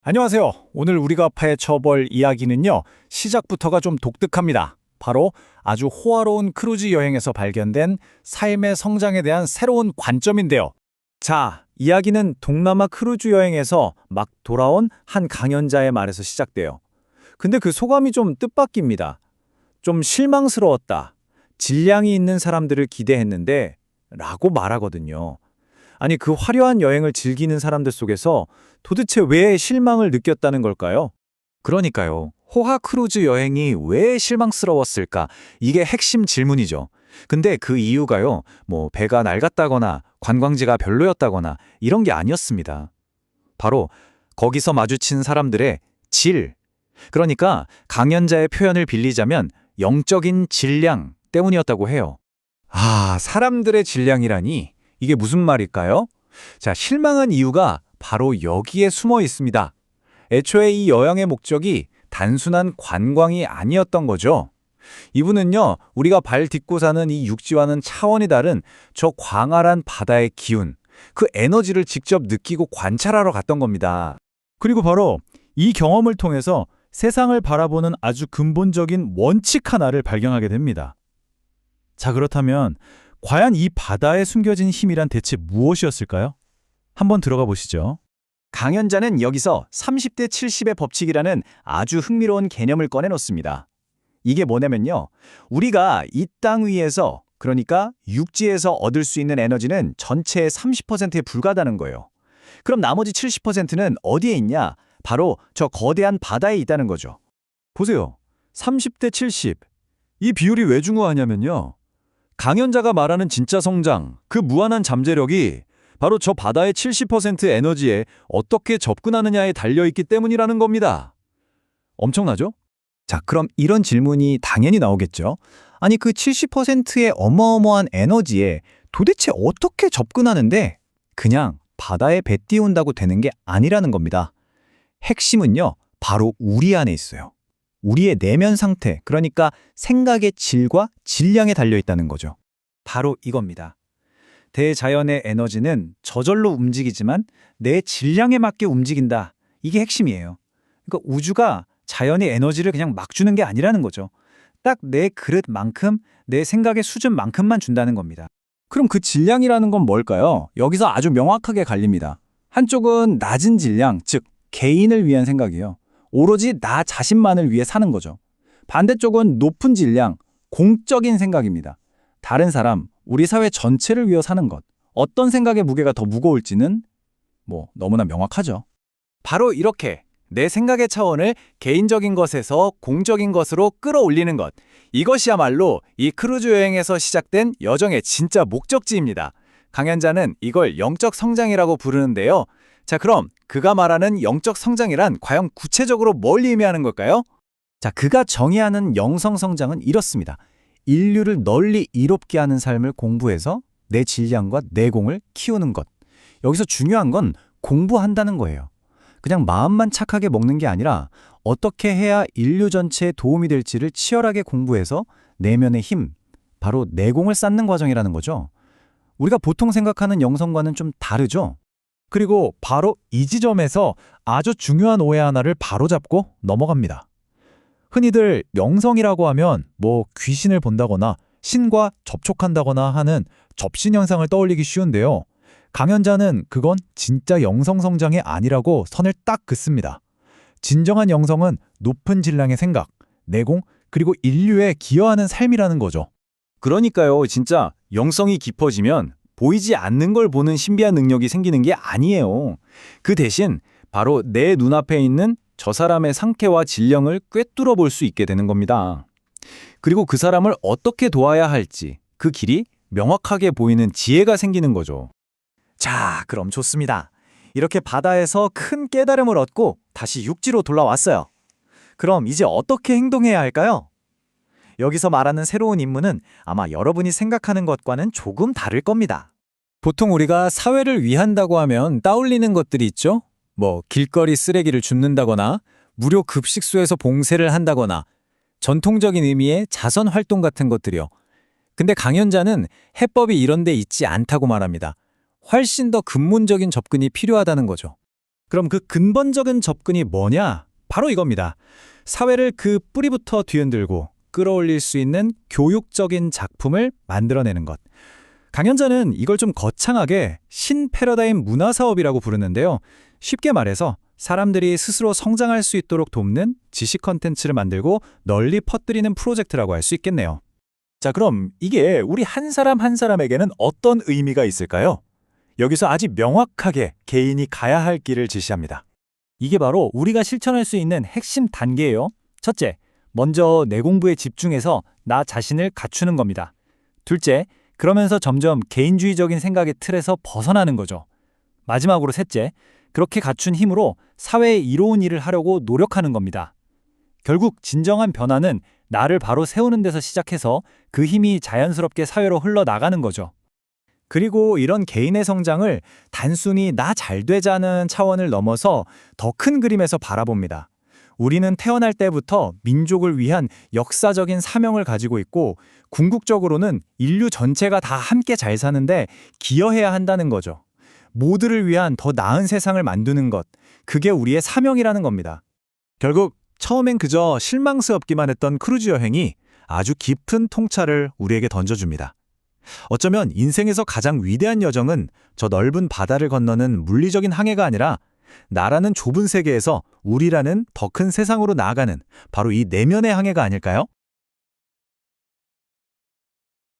안녕하세요. 오늘 우리가 파헤쳐볼 이야기는요, 시작부터가 좀 독특합니다. 바로 아주 호화로운 크루즈 여행에서 발견된 삶의 성장에 대한 새로운 관점인데요. 자, 이야기는 동남아 크루즈 여행에서 막 돌아온 한 강연자의 말에서 시작돼요. 근데 그 소감이 좀 뜻밖입니다. 좀 실망스러웠다. 질량이 있는 사람들을 기대했는데 라고 말하거든요. 아니, 그 화려한 여행을 즐기는 사람들 속에서 도대체 왜 실망을 느꼈다는 걸까요? 그러니까요. 호화 크루즈 여행이 왜 실망스러웠을까? 이게 핵심 질문이죠. 근데 그 이유가요, 배가 낡았다거나 관광지가 별로였다거나 이런 게 아니었습니다. 바로 거기서 마주친 사람들의 질. 그러니까 강연자의 표현을 빌리자면 영적인 질량 때문이었다고 해요. 아, 사람들의 질량이라니? 이게 무슨 말일까요? 자, 실망한 이유가 바로 여기에 숨어 있습니다. 애초에 이 여행의 목적이 단순한 관광이 아니었던 거죠. 이분은요, 우리가 발 딛고 사는 이 육지와는 차원이 다른 저 광활한 바다의 기운, 그 에너지를 직접 느끼고 관찰하러 갔던 겁니다. 그리고 바로 이 경험을 통해서 세상을 바라보는 아주 근본적인 원칙 하나를 발견하게 됩니다. 자, 그렇다면 과연 이 바다에 숨겨진 힘이란 대체 무엇이었을까요? 한번 들어가 보시죠. 강연자는 여기서 30대 70의 법칙이라는 아주 흥미로운 개념을 꺼내놓습니다. 이게 뭐냐면요, 우리가 이 땅 위에서, 그러니까 육지에서 얻을 수 있는 에너지는 전체의 30%에 불과하다는 거예요. 그럼 나머지 70%는 어디에 있냐? 바로 저 거대한 바다에 있다는 거죠. 보세요. 30대 70. 이 비율이 왜 중요하냐면요, 강연자가 말하는 진짜 성장, 그 무한한 잠재력이 바로 저 바다의 70% 에너지에 어떻게 접근하느냐에 달려있기 때문이라는 겁니다. 엄청나죠? 자, 그럼 이런 질문이 당연히 나오겠죠. 아니, 그 70%의 어마어마한 에너지에 도대체 어떻게 접근하는데 그냥 바다에 배 띄운다고 되는 게 아니라는 겁니다. 핵심은요, 바로 우리 안에 있어요. 우리의 내면 상태, 그러니까 생각의 질과 질량에 달려있다는 거죠. 바로 이겁니다. 대자연의 에너지는 저절로 움직이지만 내 질량에 맞게 움직인다. 이게 핵심이에요. 그러니까 우주가 자연의 에너지를 그냥 막 주는 게 아니라는 거죠. 딱 내 그릇만큼, 내 생각의 수준만큼만 준다는 겁니다. 그럼 그 질량이라는 건 뭘까요? 여기서 아주 명확하게 갈립니다. 한쪽은 낮은 질량, 즉 개인을 위한 생각이에요. 오로지 나 자신만을 위해 사는 거죠. 반대쪽은 높은 질량, 공적인 생각입니다. 다른 사람, 우리 사회 전체를 위해 사는 것. 어떤 생각의 무게가 더 무거울지는 너무나 명확하죠. 바로 이렇게 내 생각의 차원을 개인적인 것에서 공적인 것으로 끌어올리는 것. 이것이야말로 이 크루즈 여행에서 시작된 여정의 진짜 목적지입니다. 강연자는 이걸 영적 성장이라고 부르는데요. 자, 그럼 그가 말하는 영적 성장이란 과연 구체적으로 뭘 의미하는 걸까요? 자, 그가 정의하는 영성 성장은 이렇습니다. 인류를 널리 이롭게 하는 삶을 공부해서 내 질량과 내공을 키우는 것. 여기서 중요한 건 공부한다는 거예요. 그냥 마음만 착하게 먹는 게 아니라 어떻게 해야 인류 전체에 도움이 될지를 치열하게 공부해서 내면의 힘, 바로 내공을 쌓는 과정이라는 거죠. 우리가 보통 생각하는 영성과는 좀 다르죠? 그리고 바로 이 지점에서 아주 중요한 오해 하나를 바로잡고 넘어갑니다. 흔히들 영성이라고 하면 귀신을 본다거나 신과 접촉한다거나 하는 접신 현상을 떠올리기 쉬운데요. 강연자는 그건 진짜 영성 성장이 아니라고 선을 딱 긋습니다. 진정한 영성은 높은 질량의 생각, 내공, 그리고 인류에 기여하는 삶이라는 거죠. 그러니까요, 진짜 영성이 깊어지면 보이지 않는 걸 보는 신비한 능력이 생기는 게 아니에요. 그 대신 바로 내 눈앞에 있는 저 사람의 상태와 질량을 꿰뚫어 볼 수 있게 되는 겁니다. 그리고 그 사람을 어떻게 도와야 할지 그 길이 명확하게 보이는 지혜가 생기는 거죠. 자, 그럼 좋습니다. 이렇게 바다에서 큰 깨달음을 얻고 다시 육지로 돌아왔어요. 그럼 이제 어떻게 행동해야 할까요? 여기서 말하는 새로운 임무는 아마 여러분이 생각하는 것과는 조금 다를 겁니다. 보통 우리가 사회를 위한다고 하면 떠올리는 것들이 있죠? 길거리 쓰레기를 줍는다거나 무료 급식소에서 봉사를 한다거나 전통적인 의미의 자선 활동 같은 것들이요. 근데 강연자는 해법이 이런 데 있지 않다고 말합니다. 훨씬 더 근본적인 접근이 필요하다는 거죠. 그럼 그 근본적인 접근이 뭐냐? 바로 이겁니다. 사회를 그 뿌리부터 뒤흔들고 끌어올릴 수 있는 교육적인 작품을 만들어내는 것. 강연자는 이걸 좀 거창하게 신패러다임 문화사업이라고 부르는데요. 쉽게 말해서 사람들이 스스로 성장할 수 있도록 돕는 지식 컨텐츠를 만들고 널리 퍼뜨리는 프로젝트라고 할 수 있겠네요. 자, 그럼 이게 우리 한 사람 한 사람에게는 어떤 의미가 있을까요? 여기서 아주 명확하게 개인이 가야 할 길을 지시합니다. 이게 바로 우리가 실천할 수 있는 핵심 단계예요. 첫째, 먼저 내 공부에 집중해서 나 자신을 갖추는 겁니다. 둘째, 그러면서 점점 개인주의적인 생각의 틀에서 벗어나는 거죠. 마지막으로 셋째, 그렇게 갖춘 힘으로 사회에 이로운 일을 하려고 노력하는 겁니다. 결국 진정한 변화는 나를 바로 세우는 데서 시작해서 그 힘이 자연스럽게 사회로 흘러나가는 거죠. 그리고 이런 개인의 성장을 단순히 나 잘 되자는 차원을 넘어서 더 큰 그림에서 바라봅니다. 우리는 태어날 때부터 민족을 위한 역사적인 사명을 가지고 있고 궁극적으로는 인류 전체가 다 함께 잘 사는데 기여해야 한다는 거죠. 모두를 위한 더 나은 세상을 만드는 것, 그게 우리의 사명이라는 겁니다. 결국 처음엔 그저 실망스럽기만 했던 크루즈 여행이 아주 깊은 통찰을 우리에게 던져줍니다. 어쩌면 인생에서 가장 위대한 여정은 저 넓은 바다를 건너는 물리적인 항해가 아니라 나라는 좁은 세계에서 우리라는 더 큰 세상으로 나아가는 바로 이 내면의 항해가 아닐까요?